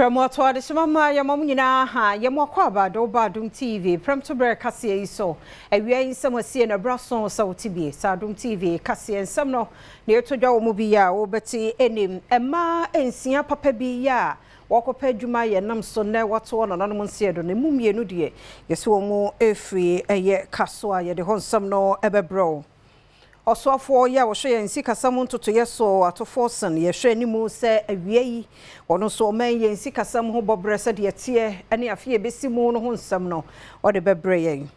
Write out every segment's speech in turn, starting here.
Premtobre de Mama Yamamina ha Yamakwa do Adom TV Premtobre Kasee so awia nsem asie na brason sawtibi Adom TV Kasee nsem no na etodwa wo mu biya wo beti enim ema ensia papa bi ya wakopa adwuma ye nam so na wato no nanom nsiedo na mumienu de yesi wo mu efri eye kaso a ye de honsam no ebebro Oswafo ya wo hwe nsi kasam ntoto yeso atofosen ye hwe nimu se awia yi wono so man ye nsi kasam ho bobre se de tie ene afie besimu no ho nsam no ode bebre yen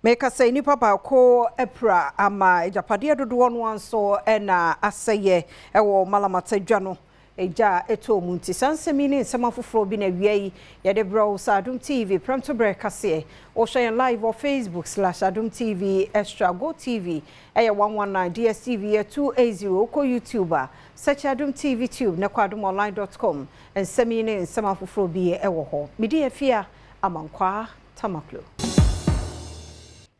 meka say ni papa ko epra ama ejapade dodo no anso na aseye ewo Mallam Atta dwa no eja eto munti sansemi ni nsema foforo bi na wiai ye de bro Adom TV Premtobre Kasee o share live on Facebook/Adom TV Extra Go TV 119 DSTV 280 ko YouTuber search Adom TV Tube na kwadomonline.com ensemi ni nsema foforo bi ewo ho medi afia amankwa tamaklo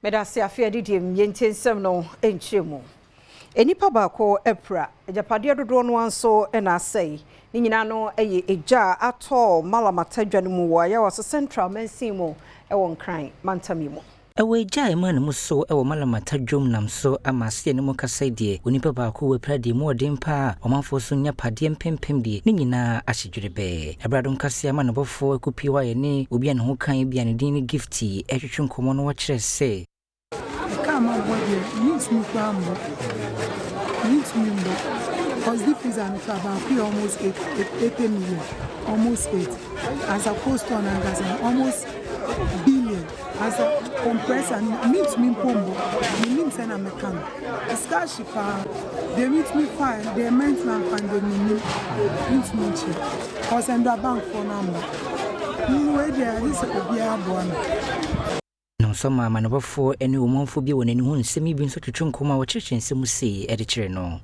medase afia didim yentensem no enchemu Enipa bako epra ejapade dodo no anso na asai ni nyina no eye eja ato Mallam Atta dwane mu wa ya was central mansimo ewo nkran mantami mu ewe eja emane mu so ewo Mallam Atta dwom nam so amase ne mu kasa die onipa bako we prade mu odin pa omanfo so nya pade mpempem die ni nyina ahyedwere be Adom Kasee ama no bofo akupi wa ye ne obi an ho kan bia ne din gifty etwetwe nkomo no wo kire se needs me because this is an about almost 80 million, almost 8, as opposed to an almost billion, as a compressor meets me pombo, the means and I'm a can. The scarship, they meet me fine, they meant and they meet me cheap, because I'm the bank for number. Anyway, there is a beer born. No soma manobofo ene omonfo bi wonani hu nsemi bi nso twetwe nkoma wo kyerkyere nsemu sei ede kyere no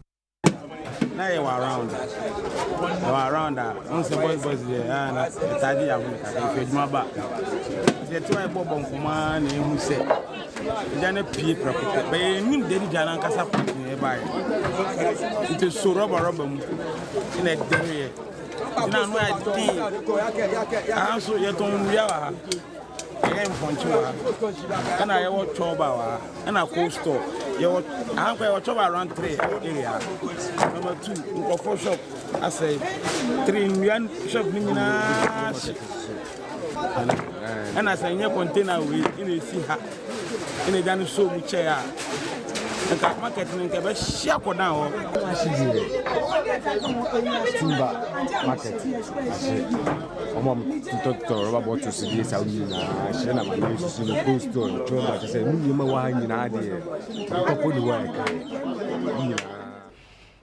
na ye around on se boys there na tadi ya hu ka fe djuma ba je ti wa bobo nkoma na ehu se ja na pie prapoko be nim dedi jana nkasa pie e ba ite so roba mu ina dere ina no ya di aso ye ton ya wa I and I watch Choba and I cold store. You watch Choba around 3 area. Number 2, for shop. I say 3 million shop and I say, container in a sea in a gun so chair. The market in the shop now. Timber market. Trotro about to see this out in Shana Malaysia in the coast store. Trotro to say, you may want in idea.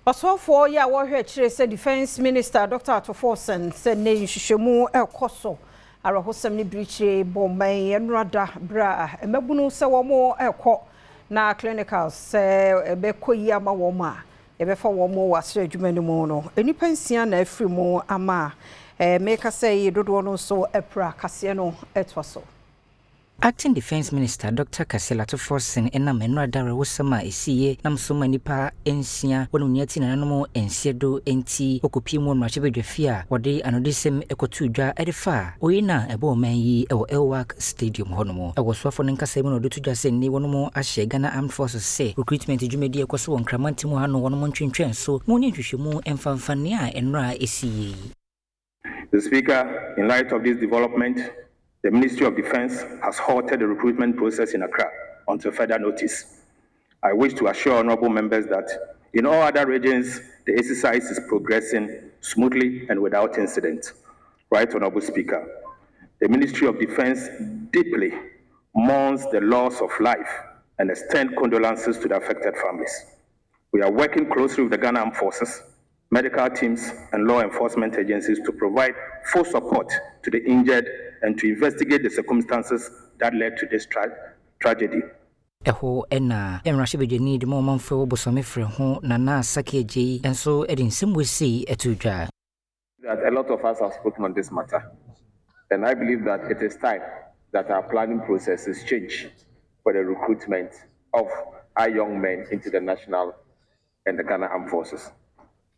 Oswafo ya wo hwe kire se Defense Minister Dr. Atofosen se ne hwehwemu ekoso arahosam ni brichire bomban enrada bra emabunu se wo mo ekọ na clinicals be koyi ama wo ma ebe fa wo mo wasre adwuma ni mu no enipa nsia na afri mu ama meka say dodo no so epra kase no etwaso Acting Defense Minister Dr. Kasee Atofosen enam enradare wosama esiye nam so manipa ensia wonu nyati nananom ensiedo enti okopi mu no achebedwafia wode anodisem ekotu dwa edifa oyina ebo man yi ewo Elwak Stadium honomo ewo swafo nkasa mu no dotu dwa se ni wonomo ahye Ghana Armed Forces se recruitment dwumedi ekoso won kramanti mu hano wonomo ntwentwen so mu ni hwehwemu emfamfane a enra esiye. The Speaker, in light of this development, the Ministry of Defense has halted the recruitment process in Accra until further notice. I wish to assure honorable members that in all other regions, the exercise is progressing smoothly and without incident. Right, Honorable Speaker. The Ministry of Defense deeply mourns the loss of life and extends condolences to the affected families. We are working closely with the Ghana Armed Forces, medical teams, and law enforcement agencies to provide full support to the injured and to investigate the circumstances that led to this tragedy. Eho ena enrashibedeni de momamfo bosomefre ho na na sakeje enso edin semwesi etudwa. That a lot of us have spoken on this matter, and I believe that it is time that our planning processes change for the recruitment of our young men into the national and the Ghana Armed Forces.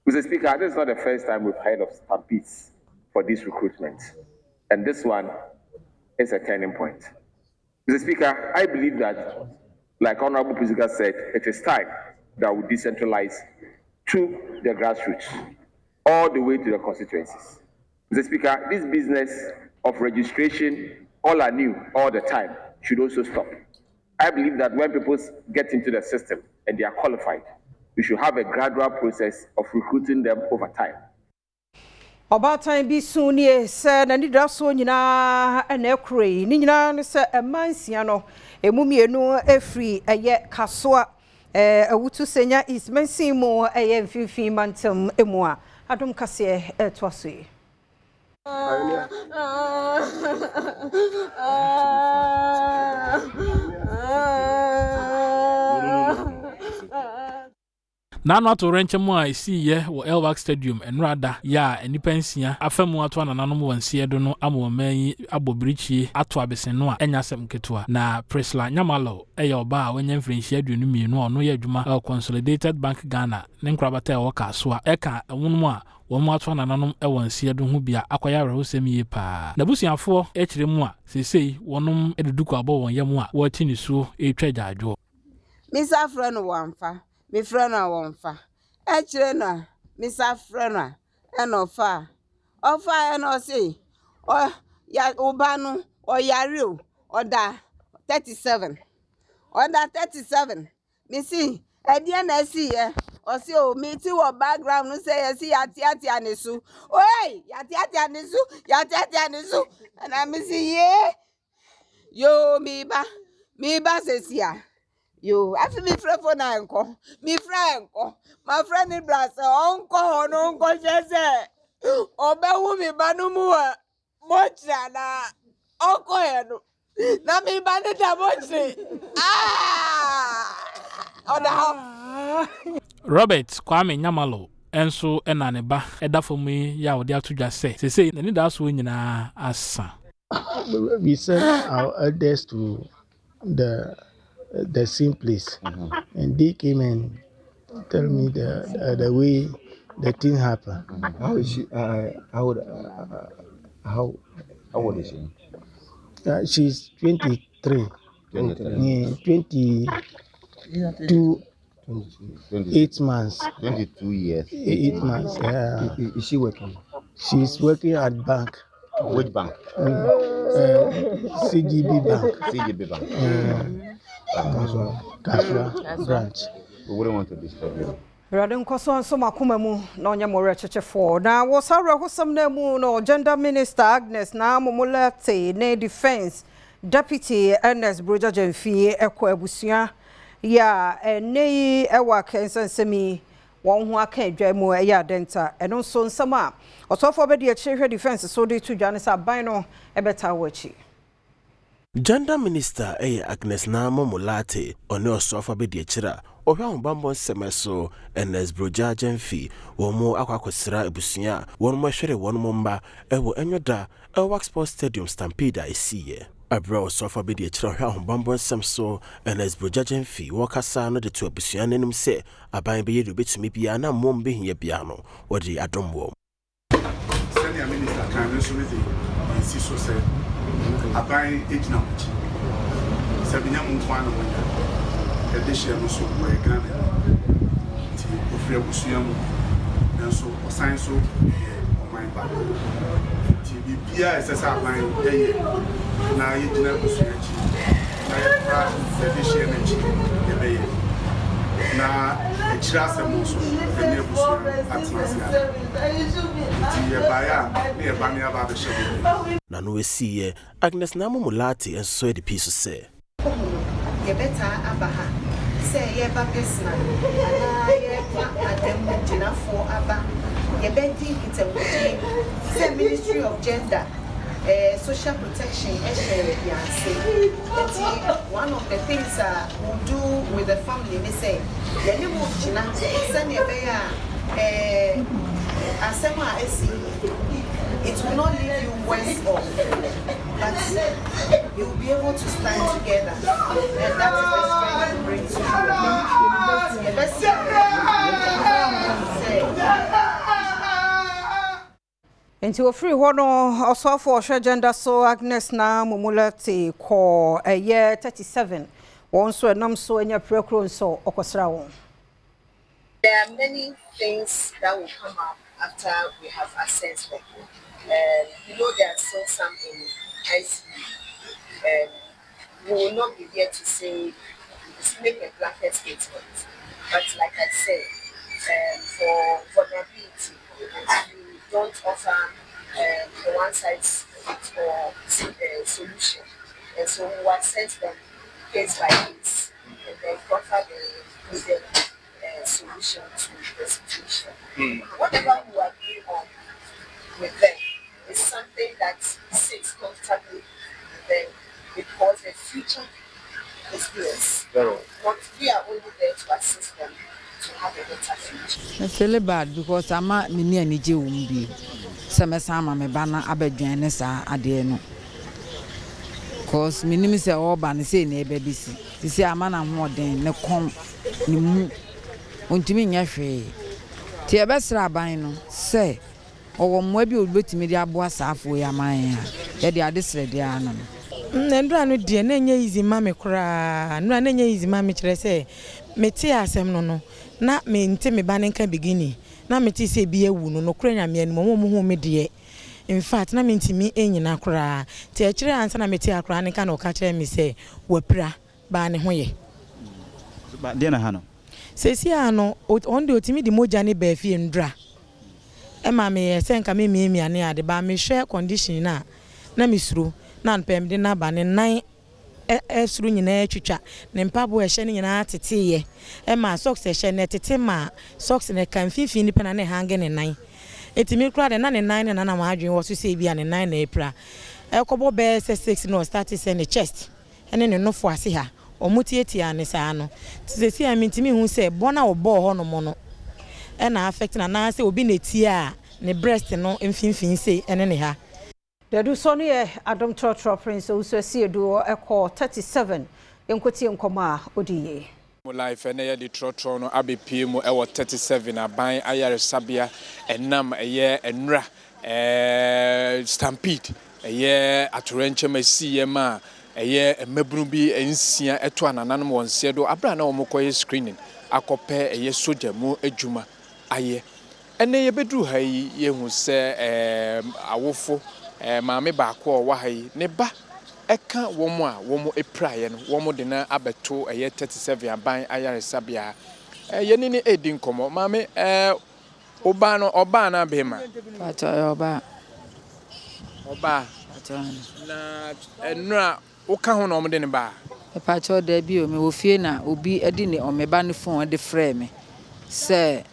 Mr. Speaker, this is not the first time we've heard of stampedes for these recruitments. And this one is a turning point. Mr. Speaker, I believe that, like Honorable Pusika said, it is time that we decentralize to the grassroots, all the way to the constituencies. Mr. Speaker, this business of registration, all are new all the time, should also stop. I believe that when people get into the system and they are qualified, we should have a gradual process of recruiting them over time. About time be soon, yes, and I need also Nina and Ekray. Nina said a mansiano, a mummy no a free, a yet cassoa, a wutu senya is mensing more a yen 15 months emoa. Adom Kasee, it was we. Nano ato renche mo a isi ye wo Elwak Stadium enrada ya enipa nsia afemu ato anananom wansie do no amoman abobrichi ato abesen no a enyasem ketoa na Presla Nyamalo eye oba a wanya mfrenhia aduonu mienu ono ye adwuma Consolidated Bank Ghana ne nkrabata e wo kaso a eka wonum a won ato anananom e wansie do ho bia akoya rehosem ye pa na busuafo e kire mu a sesei wonum eduduku abo won yam a wo ti ni so e twaja adwo Mr. Friend wamfa me friend wamfa e kire na Mr. Friend and ofa and o say o ya obanu o yare o oda 37 oda 37 me see e dia na see e o say o me ti wo background no say e see yati anesu oi yati anesu and I me see ye yo me ba sesia yo afi me friend for na nko me friend nko my friend in Brazil onko jese obewu mi banu mu mocha na onko eno na mi banu da mochi Robert Kwame Nyamalo enso enane ba edafo ya odi atudwa se na ni da so nyina asa. We sent our elders to the same place, and they came and tell me the way the thing happened. How is she? How old is she? She's 23. 22. 8 months. 22 years. 8 months. Yeah. Is she working? She's working at bank. Which bank? CGB Bank. CGB Bank. Kasua branch. We wouldn't want to disturb you. Radin Koson so makuma mu na onye more cheche na wosare hosam na mu no Gender Minister Agnes na Momolate na Defense Deputy Ernest Broja Jemfie ekwa abusua ya nei ewa kensensemi won ho aka adwa mu ya denta eno so nsama otofo be de chehwe defense so de tudwa ne sa ban no ebeta wachi. Gender Minister Agnes na Momolate one osofa be de chira ohwa hombambo semeso Ernest Broja Jemfie womo akwakosira abusua wonmo hwere wonmo mba ewo enyoda Elwak Sports Stadium Stampede isiye Abra sofa be de chira hwa hombambo semso Ernest Broja Jemfie wokasa no de to abusua nanim se aban be yedu betumi bia na mom be hia bia no wodi adom wo Senior Minister kan so with the so say aban ejina muchi sabinya mu kwa no edition no so we Ghana ti ofre abusua mu nanso osan so oman ba ti bibia esesa aban eye na ejina abusua chi na ya edition na chi ebe na ejira asem so ene abusua atmasia ti ebaya ne ebani aba be shebe na no esiye Agnes na Momolate enso e de piece say ye better abaha say ye ba pesna ana ye Adom jina for aba ye benti kitewuji say Ministry of Gender social protection one of the things we do with the family they say ye ni mo jina say ne be ya asema esi it will not leave you worse off, but you will be able to stand together, and that is the strength it brings to you. Nti ofiri hɔ no osofo ohwe agenda so Agnes na Momulate ko 37 won so enam so anya Premtobre so okosra won. There are many things that will come up after we have assessed them. You know, there are still some in ICU. We will not be here to say, make a blanket statement. But like I said, for vulnerability, you don't offer a one-size-fits-all solution. And so we will assess them case by case and then offer the needed solution to the situation. Whatever you agree on with them is something that sits comfortably with them because the future is theirs. But we are only there to assist them to have a better future. It's really bad because I'm not near Niji Umbi. Some sama me bana abedwan sa ade no. Cause me nimi se oba say na baby si. Ti say amana hoden ne kom ni mu. Ontimi nya hwe. Ti e besra ban no say owo mwa bi obetimi de abo asafo ya man ya de ade sre de anan. Ndra no de na nya easy mame kura. Ndra na nya easy mame kire say meti asem no na me nte me ba nka beginning na meti say bi ewu no kura nya me no mo hu me de. In fact na me ntimi enyina kura. Ti e kire ansa na meti akura nka na o ka kire me say wapra ba ne ho ye. Ba de na ha no. Sesi ano on de otimi di moja ne ba fie ndra. E ma me se nka me ane ade ba me hwe condition na me suru na npem de na ba ne nan suru nyina twitwa ne mpabo ehye ne nyina teteye e ma socks ehye ne tete ma socks ne kan fifi ni pena ne hange ne nan etimi kura de na ne nan ne na ma adwen wo so se bia ne nan na epra e kobo be 6 no start se ne chest ene ne no fo ase ha omutietia ne sa no tizesi amintimi hu se bona obo ho no mo no e na affect na se obi na tie a ne breast no mfinfin se ene ne ha. The do so near Adom Trotro Prince also see a duo echo 37 enkoti nkoma odiye. Life and the Trotro no abi PM ewo 37 aban ayare sabia enam eye enra stampede eye atorenche masi ma eye emebunu bi ensia eto anananom wonse do abra na omokoye screening akope eye soja mu adwuma aye ene ye bedru ha ye hu se awofo maame ba ko wa ha yi ne ba eka womo a womo epraye no womo de na abeto eye 37 aban ayare sabia ye ni edi nkomo maame oba na bema pato oba na enra uka ho na omde ne ba pato da bi o me wo fie na obi edi ne omeba ne phone de frɛ me se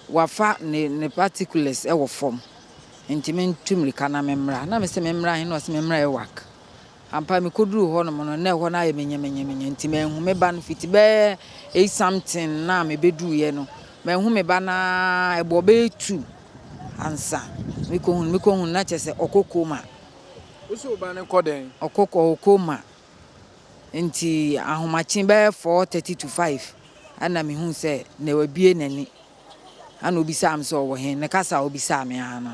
wafa ne particulars e wo form ntimi ntumri kana memra na me se memra hin no se memra e wak ampa me koduru ho no mo na ho na ye menye ntimi enhu me ba no fiti be something na me bedu ye no me enhu me ba na ebo be 2 ansa me ko hun na chese okokoma uso ba ne koden okokoma nti ahomachi be 4:30 to 5 ana me hu se na wabie nani ana obi sam so wo hen ne kasa obi sam ya no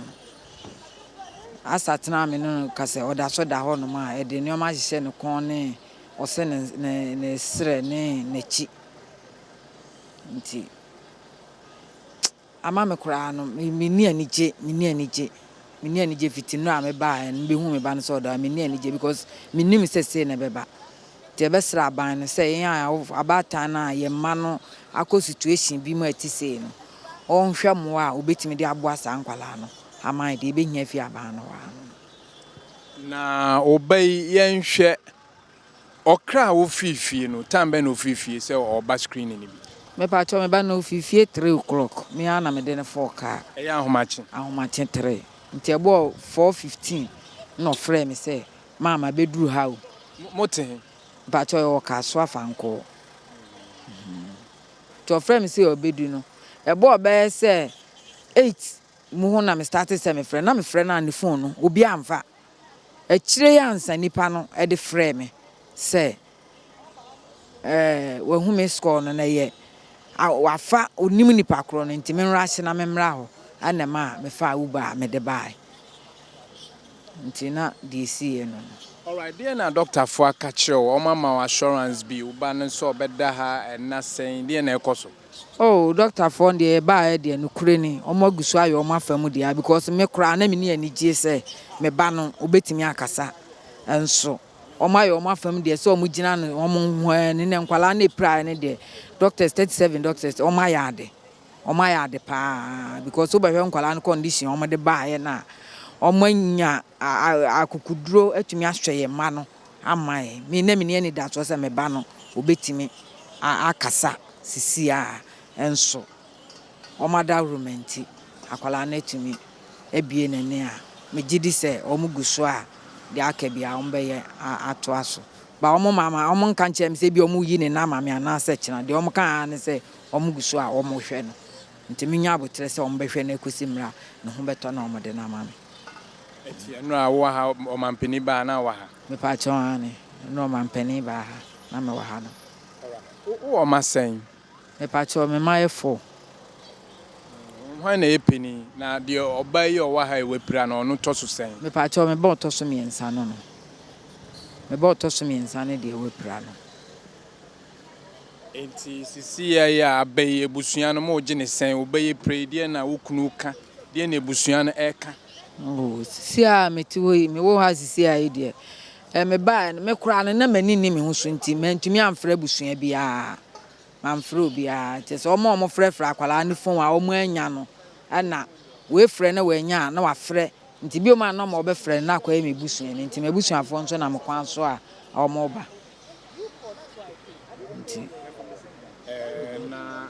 asatna me no kasa oda so da ho no ma e de ne o ma hye ne kon ne o se ne sre ne chi nti ama me kura no me ni anije fitinu a me ba en be hu me ba no so da me ni anije because me nim se ne beba te be sra ban no se yan abata na ye ma no akọ situation bi ma ati se no on hwe mo a obetimi de abo asa nkwala no aman de be hia fi aban no wa na obey yen hwe okra wo fifi no tambe no fifi se oba screening ni bi me pa cho me ba no fifi 3 o'clock me ana me de ne 4 ka e ya ahomachi 3 nti ebo 4:15 no frɛ me se mama be duru ha o moten ba cho yo ka so afanko to frɛ me se obedu no ebo be se 8 mu ho na me start se me frɛ na me frɛ na ne phone no obi amfa akire ya ansa nipa no e de frɛ me se we hu me score no na ye wafa onim nipa kro no nti me nra hye na me mra ho ana ma me fa uba me de bai nti na DC no. All right, dear na doctor for catch you o mama assurance bi uba no so obeda ha na sen dear na ekoso. Oh, Doctor Fond the ba de no kureni omo gusu ayo omo afamu dia because me kura na me ni ani gie se me ba no obetimi akasa enso omo ayo omo afamu dia se omo gina no omo hwan ne nkwala na pra ne de doctors 37 doctors omo ayade pa because obehwe nkwala no condition omo de ba ye na omo nya akukuduro atumi ahweye ma no amae me na me ni ani da so se me ba no obetimi akasa sisia enso omada romenti akwala na etumi ebie nene a megidi se omuguso a de akabia ombeye ato aso ba omo mama omo nka nchem se bi omu yi ne na mama ana se kina de omo kan ne se omuguso a omo hwe no ntimi nya abotre se omo behwe na ekosimra ne ho beto na omo de na mama eti eno a wo ha omampeni ba na wa ha me pa chone no omampeni ba ha na me wa ha no o ma sen me pa cho me ma efo why na epeni na de oba yi o wa ha ewepira na onu to so sen me pa cho me ba to so me ensa no no me ba to so me ensa ne de ewepira no enti sisi ya abai ebusua no mo gine sen obaye pray de na wokunu ka de na ebusua no eka oh sisi a metiwo me wo ha sisi a de me ba me kura na mani ni me ho so nti mentumi amfra busua bia mamfra bia tese omo frefra akwala ni fon a omo anya no na we frɛ na we anya na wa frɛ nti bi o ma no ma obe frɛ na akwa me busua ni nti me busua fo nso na me kwan so a omo ba nti na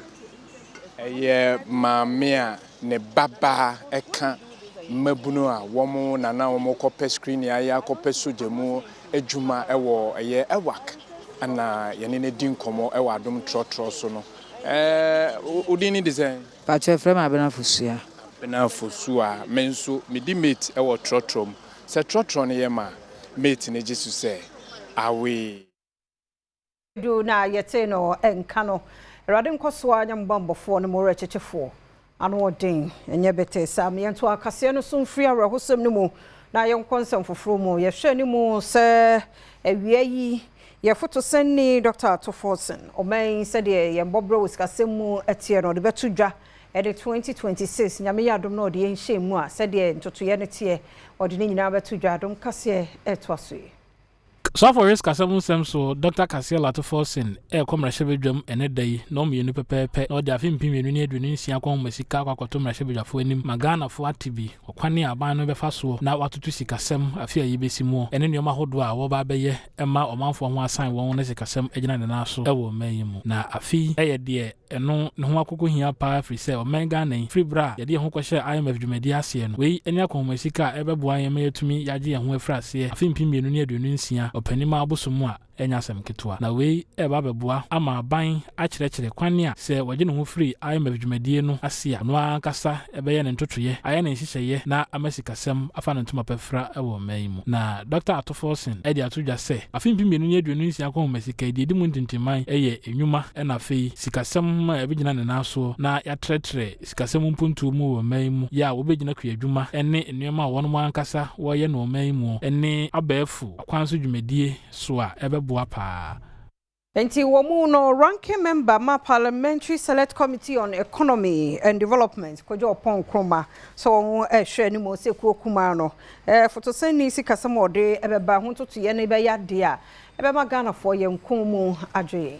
maame a ne baba eka mabunu a womo nana womo kope screen ya kope sojemu ejuma ewo ewak ana yene ne din komo ewo Adom Trotro so no udini design pa che frame abena fosua menso medi mate ewo Trotro se Trotro ne yema mate ne jesu se awe do na yete no enka no erade nkoso anya mbambofo no mo rechechefo ano odin enye bete sam yento akase no so mfiri awrehosem no mu na yenkonsem foforo mu yehwe ni mu se awie yi ye foto senni Dr. Toforson omen said ye mbobro wiskasem mu etie no de betu dwa ede 2026 nyame ya Adom no de yenhye mu a said ye ntotoye ne tie ode ni nyina betu dwa Adom Kasee etwaso yi. So for risk asem so Dr. Kasee Toforson komrahye bedwam ene dai no me nu pepepe no de afim pimenu ne adunu nsia kwa masika kwa kwato mrahye bedwafo anim magana fo atibi okwane aban no befa so na watoto sikasem afia yebesi mu ene nyoma hodo a wo ba beye ema omanfo ho asan won ne sikasem agina ne na so ewo mayi mu na afi eye de eno ne ho akoko hia pa free say omenga nan free bra ye de ho kwhye IMF dwumadi ase no we eni akon masika ebeboa yema yatumi yaje ho afrase afim pimenu ne adunu nsia opanima abosomu a enya asem ketua na we eba beboa ama aban akyerɛkyerɛ kwane a sɛ wagye ne ho free IMF dwumadie no ase a no ankasa ebɛyɛ ne ntotoye ayɛ ne nhyehyɛye na amasikasɛm afa ne ntoma pɛfra ɛwɔ man mu na Dr. Toforson ɛde atodwa sɛ afim pimenu ne aduonu nsia kɔ masika de di mu ntintiman ɛyɛ enwuma ɛna afei sikasɛm a ɛbɛgyina ne naso na yatrɛtrɛ sikasɛm mpuntu mu wɔ man mu ya wobɛgyina kua adwuma ɛne nneɛma a wɔn mu ankasa wɔyɛ no man mu ɛne abɛɛfu akwanso dwumadie so a boapa. Enti womu no ranking member ma Parliamentary Select Committee on Economy and Development kojo opon kroma so womu hwe ni mo se kuma no photoseni sikasem ode ebeba ho toto ye ne be yade a ebema Ghana for ye nkomu adwe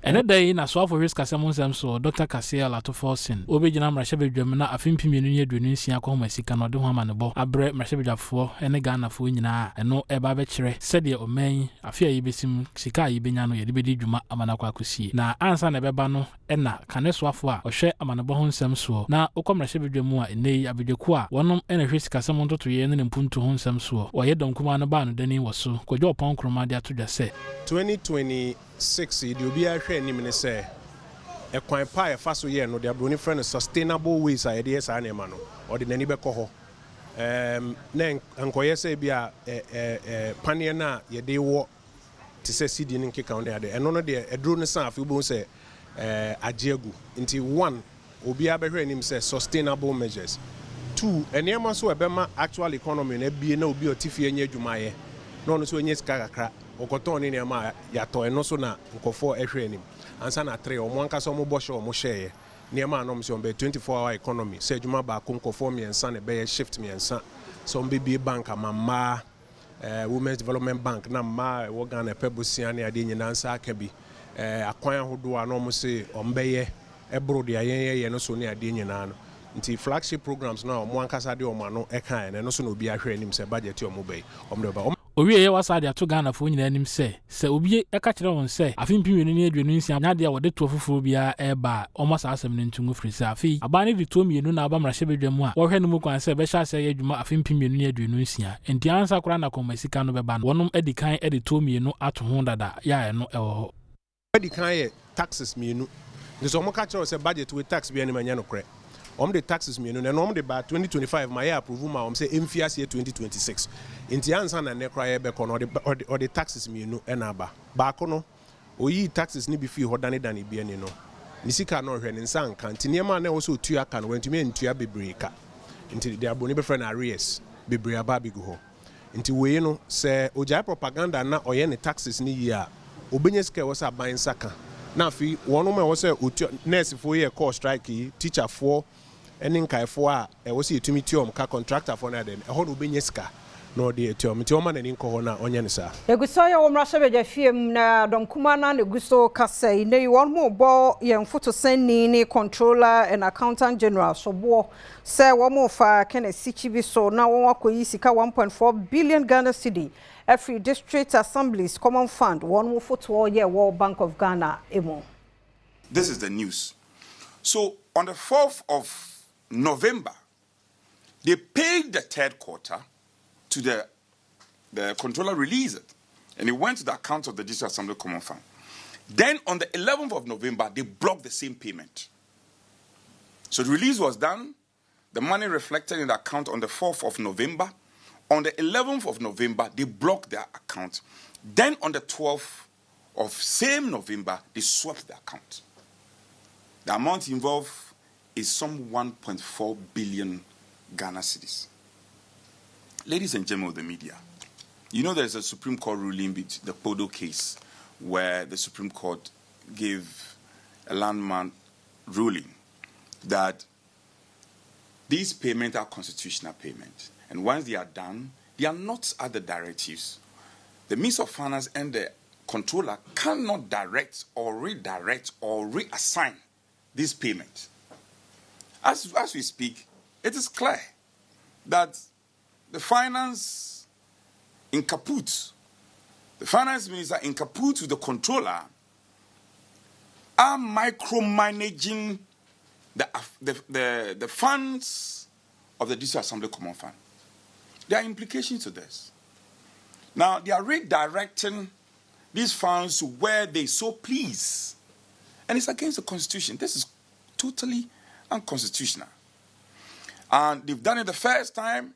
ene day na so for risk asem nsem so Dr. Kasee Toforson obegina mrahye bedwam na afimpimenu ne aduonu nsia kwa masika no de ho amanebo abre mrahye bedwafo ene Ghana fo nyina eno eba be kire sede oman afia yebesim sika yebenya no ye de bedi dwuma amanakwa akosie na ansa na beba no ena kanesoafo a ohwe amanebo ho nsem so na okomrahye bedwam a enei abedweku a wonom ena hwe sika sem ntoto ye ne mpuntu ho nsem so oye donkuma no ba no dani woso kojo opon kroma de atodwa se 2026 the obi ahwe nim ne say ekwan pa e fa so ye no the broni friend sustainable ways a ye sa na ema no or the nani be ko ho na ankoye say bia panel na ye de wo ti say cd ni nkeka on there eno no de edro ne san afi bo say agiegu nti one obi abehwe anim say sustainable measures. 2 enema so ebema actual economy na bie na obi otifie nya adwumaye no no so onye sika kakra okoton ne nema ya to eno so na nkofo ehwe anim ansa na 3 omo ankasa omo boshe omo share nema anom se ombe 24-hour economy se adwuma ba ko nkofo miensa na be shift miensa so ombe bie bank amama Women's Development Bank na ma wo Ghana pebusia ne ade nyina nsa aka bi akwan ahodo a no mo se ombeye ebro de ayen no so ne ade nyina no nti flagship programs na mo ankasa de omo ano ekan ne no so na obi ahwe anim se budget omo bay omdo ba owie ye wasa de ato Ghana fo nyina anim se obi eka kire won se afimpim wenu ne aduonu nsia nya de wode to foforo bia eba omo sa asem ne ntungu firi se afi abane de to mienu na aba mrahye bedwam a wo hwe no mu kwan se be sha se ye adwuma afimpim wenu ne aduonu nsia enti ansa kora na komasika no beba no wonom edikan de to mienu ato ho dada ya eno ewo edikan ye taxes mienu nso mo ka kire se budget with tax bia ne manya no kre the taxes me no and the by 2025 my approve ma say emfias year 2026 inti ansa na ne kra ye be ko no the taxes me no na ba ko no oyi taxes ni bi fi ho dane dane bi ani no ni sika no hwe ne nsa nka nti ne ma na wo so tua ka no wantumi ntua bebreka nti de aboni be friend arrears bebre aba bi go ho nti we no se oja propaganda na oye ne taxes ni yi a obenye sika wo sa ban saka na fi wono ma wo se nurse fo ye call strike teacher fo eni nkaifo a wo se etumi tiom ka contractor fo na den e ho no obenye sika no de tiom ti o ma na ni nko ho na onye ne sa eguso ya wo mrasha beja fiem na Adom kuma na Neguso Kasee ne won mo bo ye mfoto sanni ni controller and accountant general so bo se wo mo fa Kenneth Sichibi so na won akoyi sika 1.4 billion Ghana cedi every district assemblies common fund one more football year World Bank of Ghana emo. This is the news. So on the 4th of November, they paid the third quarter to the controller released it, and it went to the account of the District Assembly Common Fund. Then on the 11th of November, they blocked the same payment. So the release was done, the money reflected in the account on the 4th of November. On the 11th of November, they blocked their account. Then on the 12th of same November, they swept the account. The amount involved is some 1.4 billion Ghana cedis. Ladies and gentlemen of the media, you know there's a Supreme Court ruling, the Podo case, where the Supreme Court gave a landmark ruling that these payments are constitutional payments. And once they are done, they are not other directives. The Minister of Finance and the controller cannot direct or redirect or reassign this payment. As we speak, it is clear that the finance in caput, the finance minister in caput with the controller are micromanaging the funds of the District Assembly Common Fund. There are implications to this. Now, they are redirecting these funds to where they so please. And it's against the Constitution. This is totally unconstitutional. And they've done it the first time.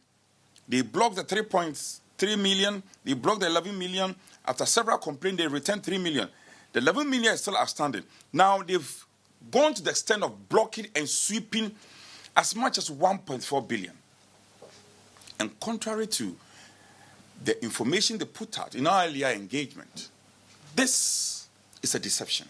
They blocked the 3.3 million. They blocked the 11 million. After several complaints, they returned 3 million. The 11 million is still outstanding. Now, they've gone to the extent of blocking and sweeping as much as 1.4 billion. And contrary to the information they put out in our earlier engagement, this is a deception.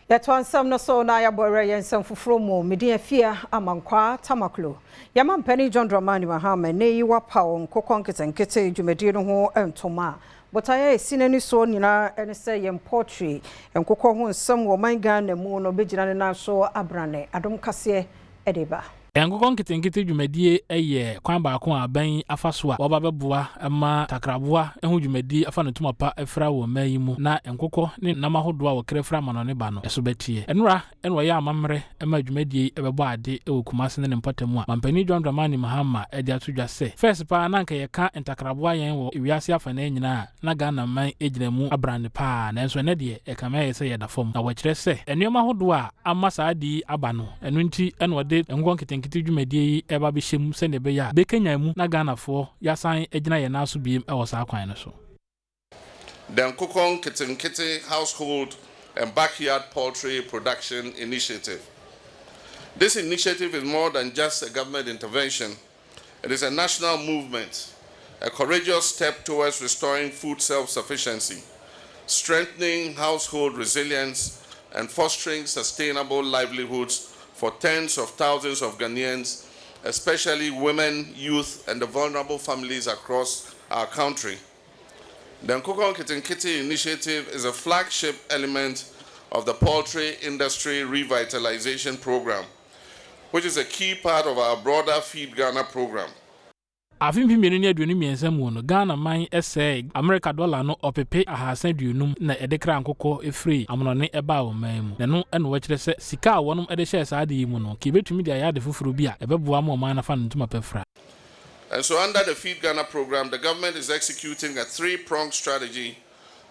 That one some no so na ya bore yen some fufuro mo media fia amankwa tamaklo. Yaman penny John Dramani Mahama ne yi wa pawo nkokon dwumadi no ho entoma. But I sinani so nyina ene say yen Poultry nkokon ho nsam wo man Ghana mu no begyina na so abrane Adom Kasee edeba. Engokon nkete dwumadie eye kwan ba ko aban afaso a oba beboa ma takraboa ehu dwumadi afa no tumapa efra wo mayi mu na enkokɔ ne namahodo a wo krefra mano ne ba no eso betie enura ene wo ya amamre ma dwumadie ebebo ade e wokumase ne mpatamu a mampani John Dramani Mahama edi atodwa se first pa na nka ye ka ntakraboa yen wo ewiase afa na nyina na Ghana man ejina mu abrande pa na enso ne de e kama ye se ye da fom na wo kire se enuoma hodo a amasa adi aba no enu nti ene wo de enkokɔ nkete dwumadie eba be hyem se ne be ya be kenya mu na Ghana fo yasan ejina ye na so biem e wo sa kwan no so. The Nkokon Kete Household and Backyard Poultry Production Initiative This initiative is more than just a government intervention. It is a national movement, a courageous step towards restoring food self-sufficiency, strengthening household resilience, and fostering sustainable livelihoods for tens of thousands of Ghanaians, especially women, youth, and the vulnerable families across our country. The Nkukong Kitinkiti initiative is a flagship element of the poultry industry revitalization program, which is a key part of our broader Feed Ghana program. Afimpi mienu aduonu miensa mu no Ghana man essay America dollar no opepe ahasan aduonum na edekra nkokọ efree amonone eba wo man mu na no eno wekire se sika wonum ede share saade yi mu no ke betumi dia ya de fufuru bi a ebeboa ma man na fa ntuma pefra. And so under the Feed Ghana program, the government is executing a three-pronged strategy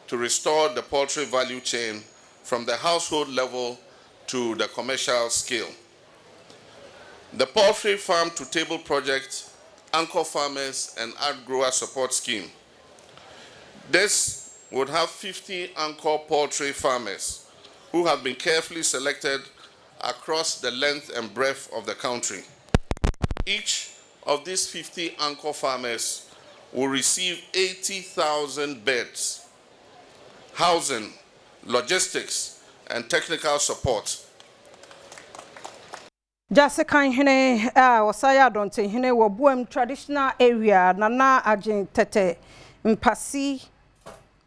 to restore the poultry value chain from the household level to the commercial scale. The Poultry Farm to Table project, Anchor Farmers and Ag Grower Support Scheme. This would have 50 anchor poultry farmers who have been carefully selected across the length and breadth of the country. Each of these 50 anchor farmers will receive 80,000 beds, housing, logistics, and technical support. Jessica hene wasaya donte hene wobuam traditional area nana agin tete mpasi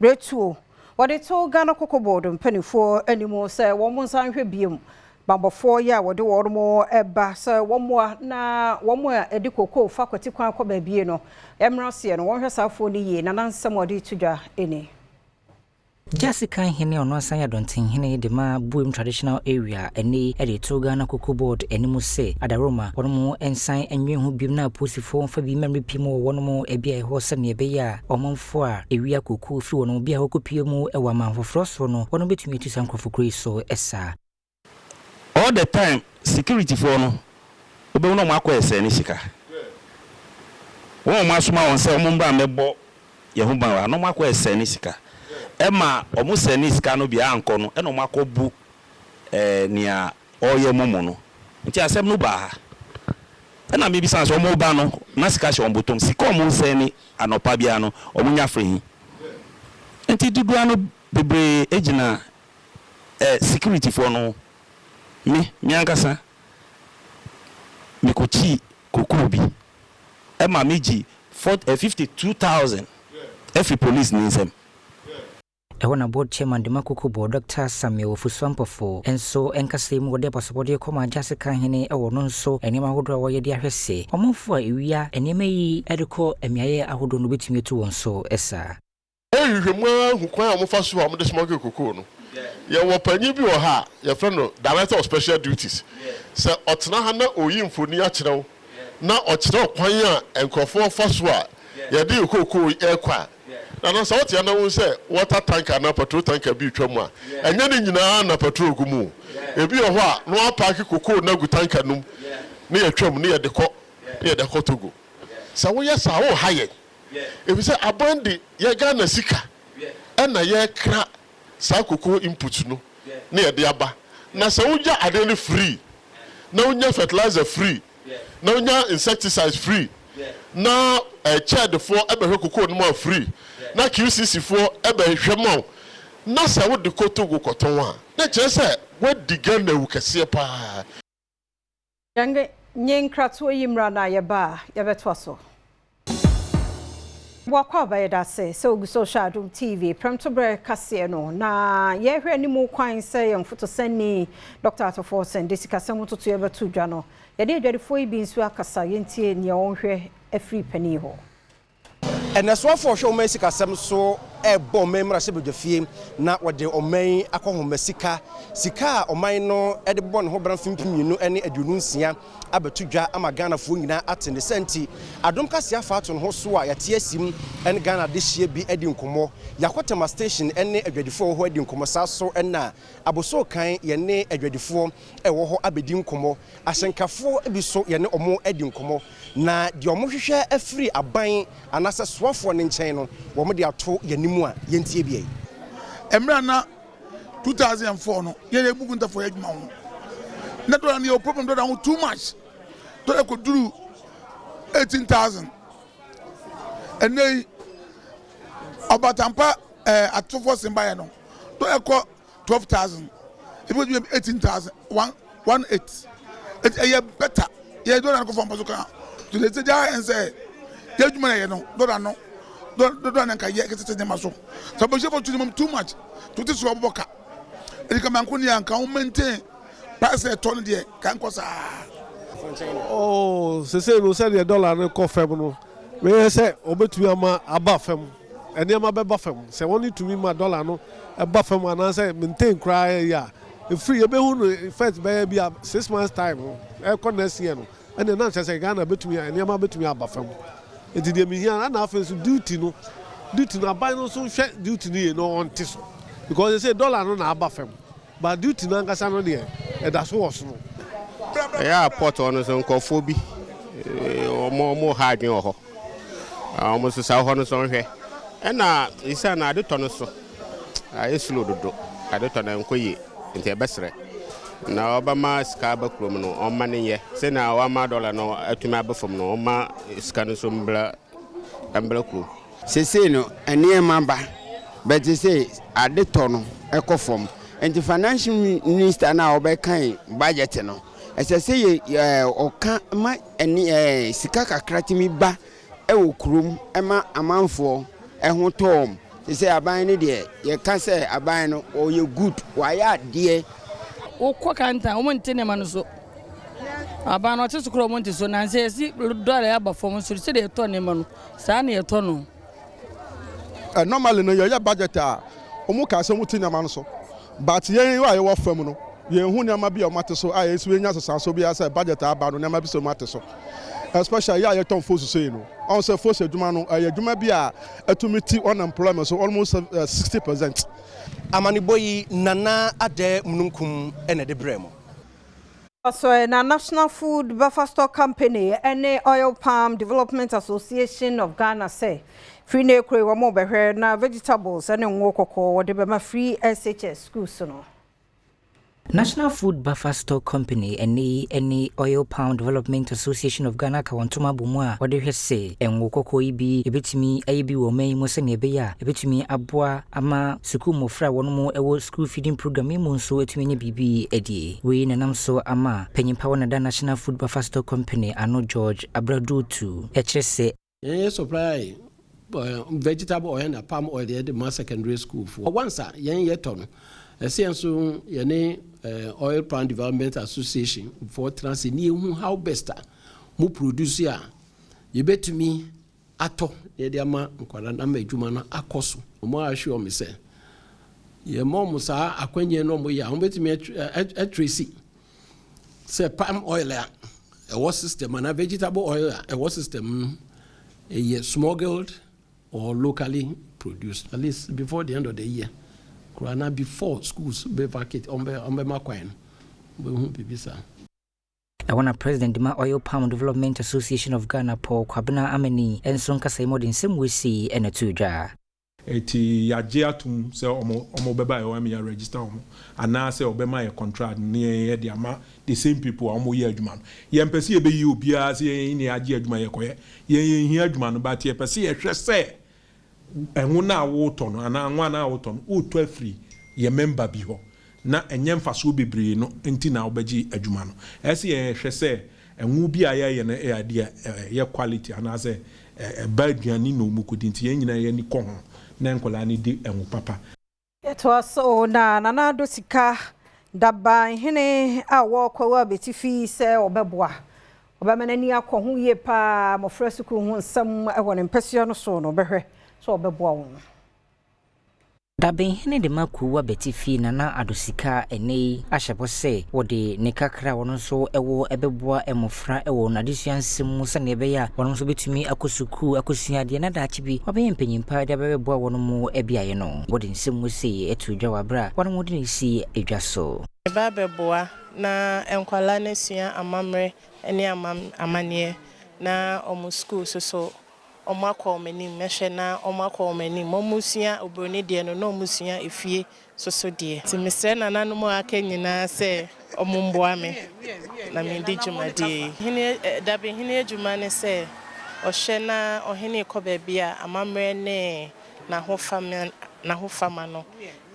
retuo wode to Ghana kokobodo mpanifo animo se womo sanhwe biem bambofo ya wode wormo eba se womo edi koko fakwati kwan kwa babie no emrase no wonhwe safo ni ye nana nsem wode tudwa eni. Jessica hene ono asan ya donten hene de ma buem traditional area eni ede to Ghana Cocoa Board enimu se adaroma wono ensan enwe hu biem na posifo fa bi memory pimo wono ebia ho se ne ebe ya omanfo a ewia koku fi wono bia ho kopie mu ewa manfofro so no wono betumi tu sankrofo kri so esa all the time security for no obe wono makọ ese ni sika wono masuma won se omba mebo ye hu ban wa no makọ ese ni sika Emma omuseni skano bia anko no eno makobu nia oye momo no nti asem no ba ha ena me bisa so omo ba no na sika she ombotom sika omuseni anopa bia no omunya frehi nti dudu ano bebre ejina security for no me ankasa me kochi kokubi Emma meji 52,000 every police needs them. Ewana board chairman de Cocoa Board Dr. Samuel Fuswampofo enso enkasem wode passport ye koma Jessica hene ewo no nso enema hodo wo ye de ahwese omofo ewia enema yi edeko emiaye ahodo no betumi to wonso esa ehwehwemu ahu kwan amofa so amode smuggling cocoa no ye wo panyi bi wo ha ye friend no director of special duties se otena ha na oyi mfoni a kirew na okire kwan a enkofo fa so a ye de cocoa ekwa na so what ya na won say water tanker na petrol tanker bi twam a enya ne nyina na petrol gumu ebi ho a no apaki cocoa na gu tanker num ne ya twam ne ya de ko togo sa wo ya sa wo haye ebi say abandi ya Ghana sika na ya kra sa cocoa input no ne ya de aba na sa wo ja ade ne free na wo nya fertilizer free na wo nya insecticides free na child for ebe cocoa no free na QCC for ebe hwemo na sa wo de kotogo koton a na kire se wo diga na wu kase pa yange nyenkrato yimra na yeba yebeto so wakwa ba yeda se so social Adom TV Premtobre Kasee no na ye hwe ni mu kwan se ye mfoto sani Dr. Atofo sen desika semu toto yebeto dwa no ye de adwadefo yi bi nsu akasa yentie ne wonhwe afri pani ho eneso for show me sika sem so ebo memra se bedwafie na wode oman akohoma sika oman no ede bon ho bran fimpiminu ene aduonu nsia abatudwa ama Ghana fo nyina atene senti Adom Kasee afato no ho so a yate asim ene Ghana de hye bi edi nkomo yakotema station ene adwadifo ho edi nkomo saso ena aboso kan ye ne adwadifo ewo ho abedi nkomo ahyenkafo ebiso ye ne omo edi nkomo na de omo hwehwe afiri aban anasa soafo ne nchen no wo mo de ato yanimu a yentie bia emra na 2004 no ye bukunta fo adwuma ho na dollar ni problem dollar too much dollar could do 18,000 and they about at 2 for Simba no dollar cost 12,000 it would be 18,000 118 it's a year better yeah don't go from Bazuka to the day and say yeah you money no don't nka ye kete dem aso so bo shefo too much to this woboka e ka man kuni anka o maintain price ton de kan kosa oh se no say the dollar no ko fem no we say obetumi ama aba fem ene ama be ba fem se woni tumi ma dollar no e ba fem ana say maintain cry ya e free e be hu no first be bia 6 months time e ko next year no ene na say Ghana betumi ene ama betumi aba fem enti de mi here na afenso duty no aban no so hwe duty no no on tiso because they say dollar no na aba fem but duty na ngasa no de e da so was no yeah port on so nkofo bi omo ha adwen ho omo so sa ho no so hwe e na isa na ade to no so aye slow dodo ade to na nkoye enti e besre na obama ska ba krom no o ma ne ye se na wa ma dollar no atuma ba fam no o ma ska no so mbla krom se se no ene ma ba but say ade to no e ko fam and financial minister na obekan budget no ese say o kan ma ene sika kakra timi ba e wo krom e ma amanfo e ho tom se say aban ne de ye ka say aban no o ye good wa ya de okwa kanta omonte ne manuso aba no tese kro omonte so na se si dollar ya ba fom so se de to ne manu sa na ye to no normally no ya budget a omo ka se muti ne manu so but yen wa ye wo fam no ye hu ne ma bia o mate so a ye su enya so so bia se budget aba no ne ma bi so mate so especially ya ye ton force so no on se force adwuma no ya adwuma bia atumiti unemployment so almost 60%. Amaniboyi nana ade mununkum ene de bremo. Also, na National Food Buffer Stock Company and Oil Palm Development Association of Ghana say free ne kure wa mo behwe na vegetables and nwokoko wo de be ma free SHS schools no. National Food Buffer Stock Company and Oil Palm Development Association of Ghana Kawantuma Bumwa what they say and wokoko ibi ebetimi ayibi wo man mo se ne be ya ebetimi aboa ama suku mofra wono mo ewo school feeding program mo nso etumi nya bibi edie we nanam so ama panyimpa wona da National Food Buffer Stock Company ano George Abradutu ekyese supply vegetable oil and palm oil the mass secondary school for once yen yeton so yene Oil Palm Development Association for transini how best mu produce ya you bet me ato ye de ama nkwala na ma adwuma no akoso mo assure me say ye mom sa akwenye no mo ya bet me tracy say palm oil a was system and vegetable oil a was system a smuggled or locally produced at least before the end of the year. Before schools be vacate on my coin. We won't be bisa. I want a president of Oil Palm Development Association of Ghana, Paul Kwabena Ameni, and Sonka say more than some we see and a tuja. Eti yajiatum se omo beba e me register omo ana se obema e contract ne ye de ama the same people omo ye adwuma no ye mpese e be yi obia se ye ne agi adwuma ye koye ye hi adwuma no ba te pese ye hwe se ehun na woto no ana anwa na woto no woto afri ye member bi ho na enye mfaso bebre no enti na obagi adwuma no ese ye hwe se enwu bi aye ye na e ade ye quality ana se ba aduani no mu kodinti ye nyina ye ni ko ho na nkola ni di enwu papa eto so na nana do sika daba hene a wo kwa betifi se obeboa obamanani akohu ye pa mofra suku hu nsam e won mpesio no so no behwe so obeboa won Daben hene de makuwa betifi nana adosika ene ahyebo se wode ne kakra wono so ewo ebeboa emofra ewo nadisuansem musa ne beya wono so betumi akosuku akosiade na daachi bi obe mpanyimpa de beboa wono mu ebiaye no wode nsem musi etudwa wabra wono mu de si edwaso ba beboa na enkwala ne sua amamre ene amanie na omu school so Omako meni meshena omako meni momusia obroni de no no musia efie soso de ti mesre nananom aka nyina se omumboa me na me di dwumadi hene dabe hene adwuma ne se ohye na ohene kɔ baabi a amamre ne na hofama no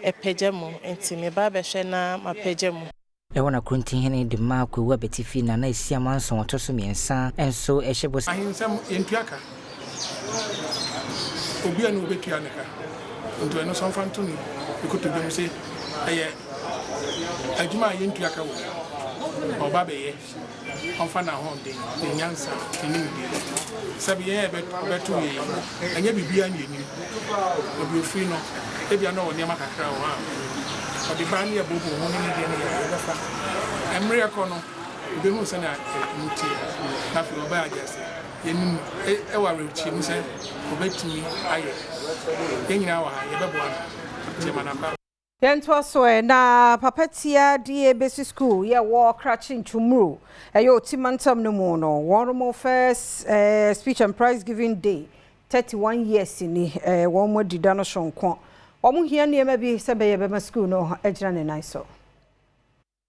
epagya mu enti me ba bɛhwɛ na mapagya mu Ewana kunti hene de ma ko wa betifi na esi amanso otoso miensa enso ehye bos ahinsam entuaka obi anu betua neka nto eno so mfanto ni ikoto bi mu se eye adwuma yentuaka wo oba beye onfa na ho de nyansa enim de sabi ye beto ye anya bibia ni enim obi ofri no ebia no woni makakra wo ha odi bani ya bobo ho ni de ne ya befa emre ko no obi hu se na muti na fi oba ajase yenim e wa rechi mu se obetumi aye yenyina wa ye bebo ana ti manamba Yentwa so na papatia die basic school ye wo crachin chumru eyo timantam no mu no one more first speech and prize giving day 31 years ni one more dida no shonkon omu hia niema bi se be ye be school no ejira ne naiso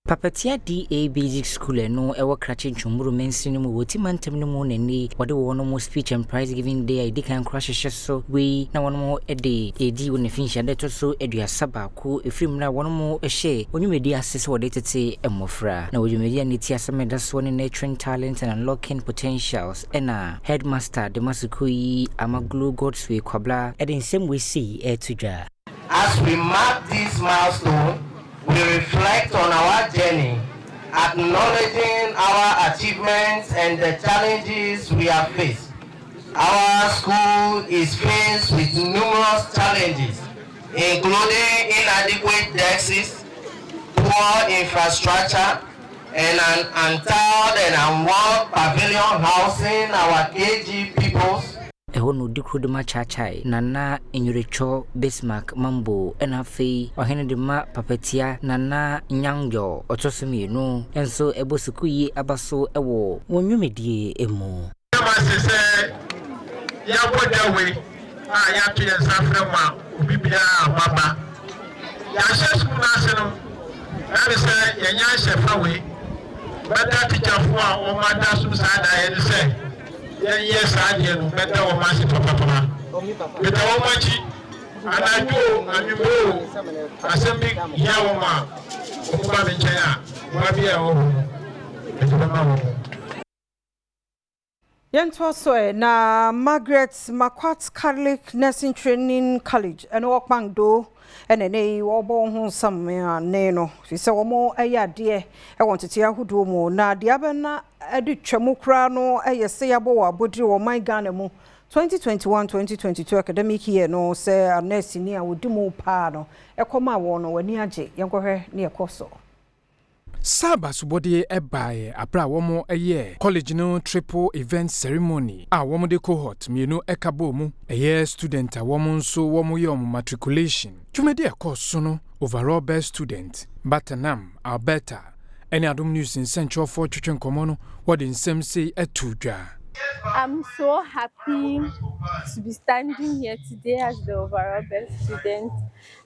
Papatia DA Basic School no ewo krache chumuru mensini mu woti mantem no mu nani wode wo no mo speech and prize giving day idi kan crashe so we na wono mo edi woni finsha de to so eduasaba ko efrim na wono mo ehye onwumedi asese wode tete emofra na onwumedi aniti asemeda so ne nurturing talent and unlocking potentials ena headmaster de masuko yi amaglu godswe kwabla edin same we see etudwa. As we mark this milestone, we reflect on our journey, acknowledging our achievements and the challenges we have faced. Our school is faced with numerous challenges, including inadequate desks, poor infrastructure, and an untiled and unworked pavilion housing our KG peoples. Ehono dikru de ma chachai nana enyurecho Bismarck mambo enafe ohene de ma papatia nana nyangyo otosumi no enso ebosuku yi abaso ewo wonwumedie emu amasese ya bodawe ya to yensafre ma obibia baba ya shesu na seno na se yenya shefa we bada teacher fo a o mada su sada ye se yes I no better o masi papa better o machi anajo animo asembi ya o ma o ba me chenya wa bia o Yentwa so na Margaret Marquardt Catholic Nursing Training College and Okpangdo and ene obo hu sam ne no se omo ayade e wontetia hudo mu na de abena adu twemu kra no ayese yabo wa bodri wo man Ghana mu 2021-2022 academic year no se anesi ni a wodi mu pa no ekoma wo no wani age yenkohwe ne ekoso Saba subode ebae abra womo eye college no triple event ceremony a womo de cohort mienu ekabo mu eye student a womo nso womo ye matriculation twumede ekoso no overall best student Batanam Alberta any Adom news in Central for Twitwen Komono what in some say etudwa. I'm so happy to be standing here today as the overall best student.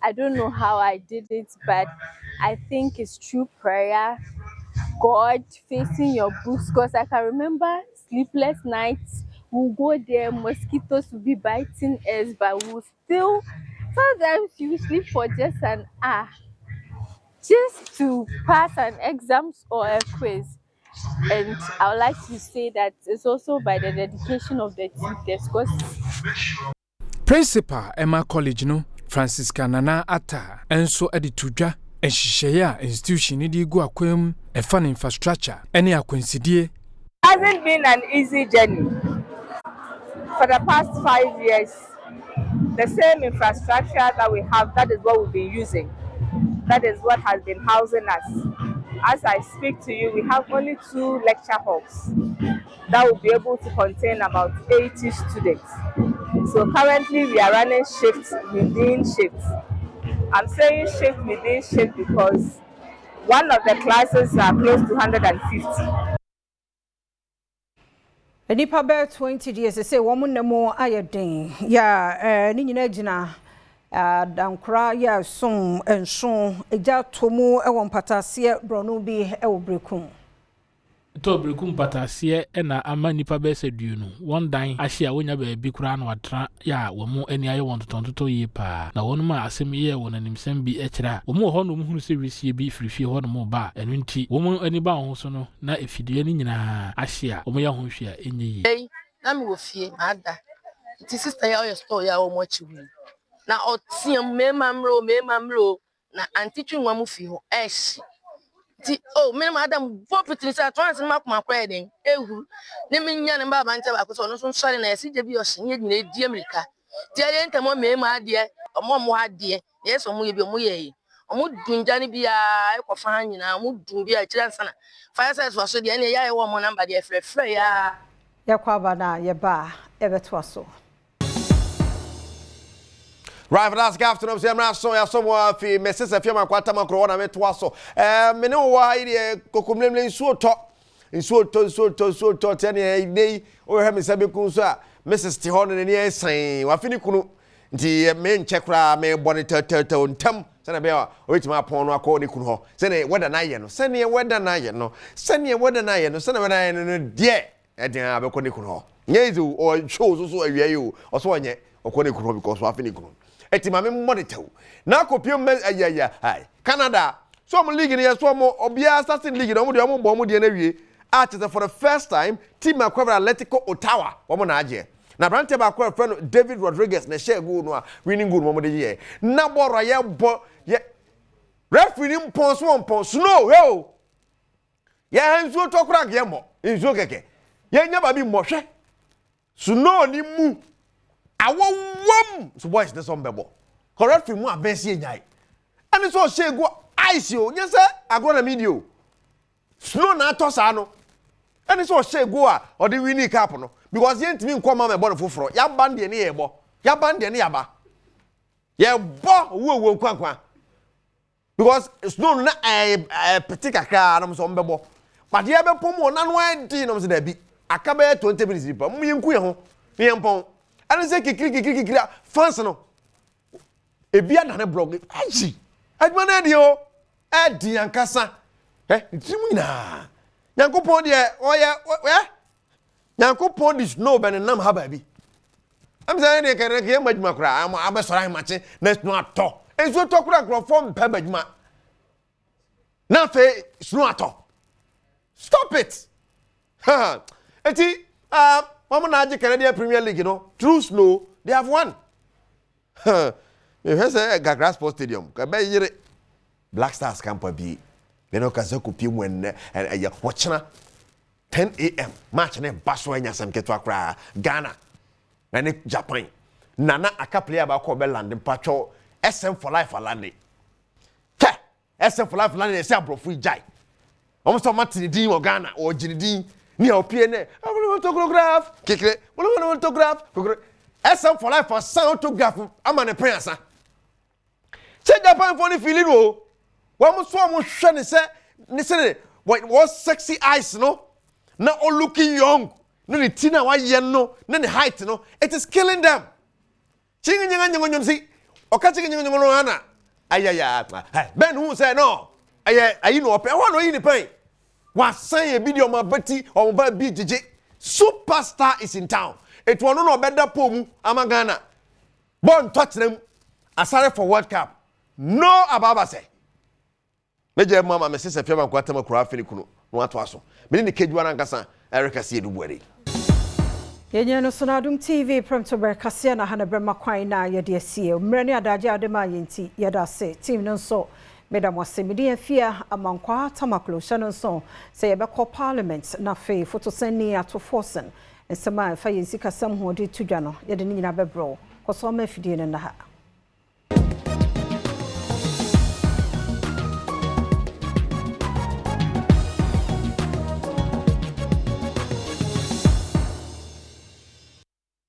I don't know how I did it, but I think it's through prayer, God facing your books, because I can remember sleepless nights. We'll go there, mosquitoes will be biting us, but we'll still, sometimes you sleep for just an hour, just to pass an exam or a quiz. And I would like to say that it's also by the dedication of the teachers. Principal Emma College no Francisca Nana Atta enso editudwa ehihyeya institution ni di gu akwam e fan infrastructure ene akwansidie. Hasn't been an easy journey. For the past 5 years, the same infrastructure that we have, that is what we've been using. That is what has been housing us. As I speak to you, we have only 2 lecture halls that will be able to contain about 80 students. So currently we are running shifts within shifts. I'm saying shift within shift because one of the classes are close to 150. Enipa be 20 years say woman nemo ayedin ya ni nyina gina dankra ya som enso eja tomu e won patase brono bi e wo Berekum to Berekum patase e na ama nipa be sedu no won dan ahia wonya ba bi kura na watra ya wo mu ani aye won totonto yi pa na won ma asem ye won animsem bi e kira wo mu ho no mu hunu se wisie bi firifie ho no mu ba enu nti wo mu ani ba ho so no na efidie ni nyina ahia wo mu ya ho hwia enye yi na me wo fie ada ti sister ya o store ya o mo chiwu na otiam memamro na antichu nwa mu fi ho eshi ti oh me ma Adam property sa trans ma kuma kwa den ehu ne menya ne baba nche ba ko so no so sori na esi je bi o shenye nyina edi America ti ale ntamo me ma ade omo ade yeso mu ye bi mu ye omo dunja ne bia e ko fa nyina omo dun bia kira nsana fire service waso de ne ya ye wo mo number de frefre ya kwa ba na ye ba e beto aso. Right, for that afternoon, I'm not so somewhere for Mrs. Fiama Quatama Corona Metwaso. Meno, why the Cocumlin so talk in so to 10 day or having Sabicusa, Mrs. Tihon and yes, saying, Wafinicunu, the main checkra may bonnet turtle and tum, Senabella, which my pawn or corny kuno. Send a weather night, send a weather night, no, send a weather night, send a night, and dear, at the Abaconicuno. Yezu or shows also a you or so yet, or Conicuno because Wafinicunu. Eti mame monitor na kopiem ai Canada so am league here so am obia starting league no mo de am bo mo de na wie for the first time team akwa Atletico Ottawa wo mo na age na brante ba akwa friend David Rodriguez na share goal no a winning goal mo de ye na boro ye bo ye referee mpon so mpon snow ho ye hanzo to kura ge mo nzo keke ye nya ba bi mo hwe snow ni mu awom so boys this on bebo correct film a besi nyai and so she go ice yo nya say agona media snow na tosa no and so she go a or the winning cap no because ye ntimi nkoma me bo no foforo ya band de ne ye bo ya band de ne ya ba ye bo wo kwankwan because snow na petika kra no so mbebo but ye be pomo na no edi no so da bi akabe 20 minutes pa mu yenku ye ho me yempon and say kikiri fans no ebia na ne blog aji adwa na dio edi ankasa ntimu na Yankopon de oya Yankopon dis no ben nam ha ba bi am say ne kere ke majuma kura am abesora mache next no ato enso to kura form pe majuma na fe sno ato stop it ha eti Mama Naji Canadian Premier League, you know, through snow, they have won. If I Gagra Sports Stadium, Black Stars camp be, they know Kazoku Pim when and watching 10 a.m. match and Baswa and Yasam Ketwakra, Ghana, and Japan. Nana Aka player about Kobe Landing Patrol, SM for life for landing. SM for life landing, is a free jai. Almost a match in the Ghana or Ginny. Ni opie autograph kekere autograph SM for life for autograph amane pensa se Japan for ni feeling o wa mo so mo hwe ne se what sexy eyes no na all looking young no ni tina wa ye no na ni height no it is killing them chinginga si okachi chinginga no ana ayaya ben who say no ayi no opie ho no yi ni pen was saying a video my Betty or my BJJ superstar is in town. It will no better pomu amagana. Born Tottenham asare for World Cup. No ababa say. Meje mama me sister Fiama Kwatama kura fini kuno no atwaso. Me ni kejuwa na nkasa Erica sie du buere. Yenye no Adom TV Premtobre Kasee na hanabrema kwan na yede asie. Mrani adaje adema yenti yeda se team no so Madam Wasemidi afia amankwa tamaklo shanon son say yebekọ parliament na fe photo sending ato forcen nsema fa yensika sam ho de tudwa no yede ni nyina bebro koso ma fidie ne na ha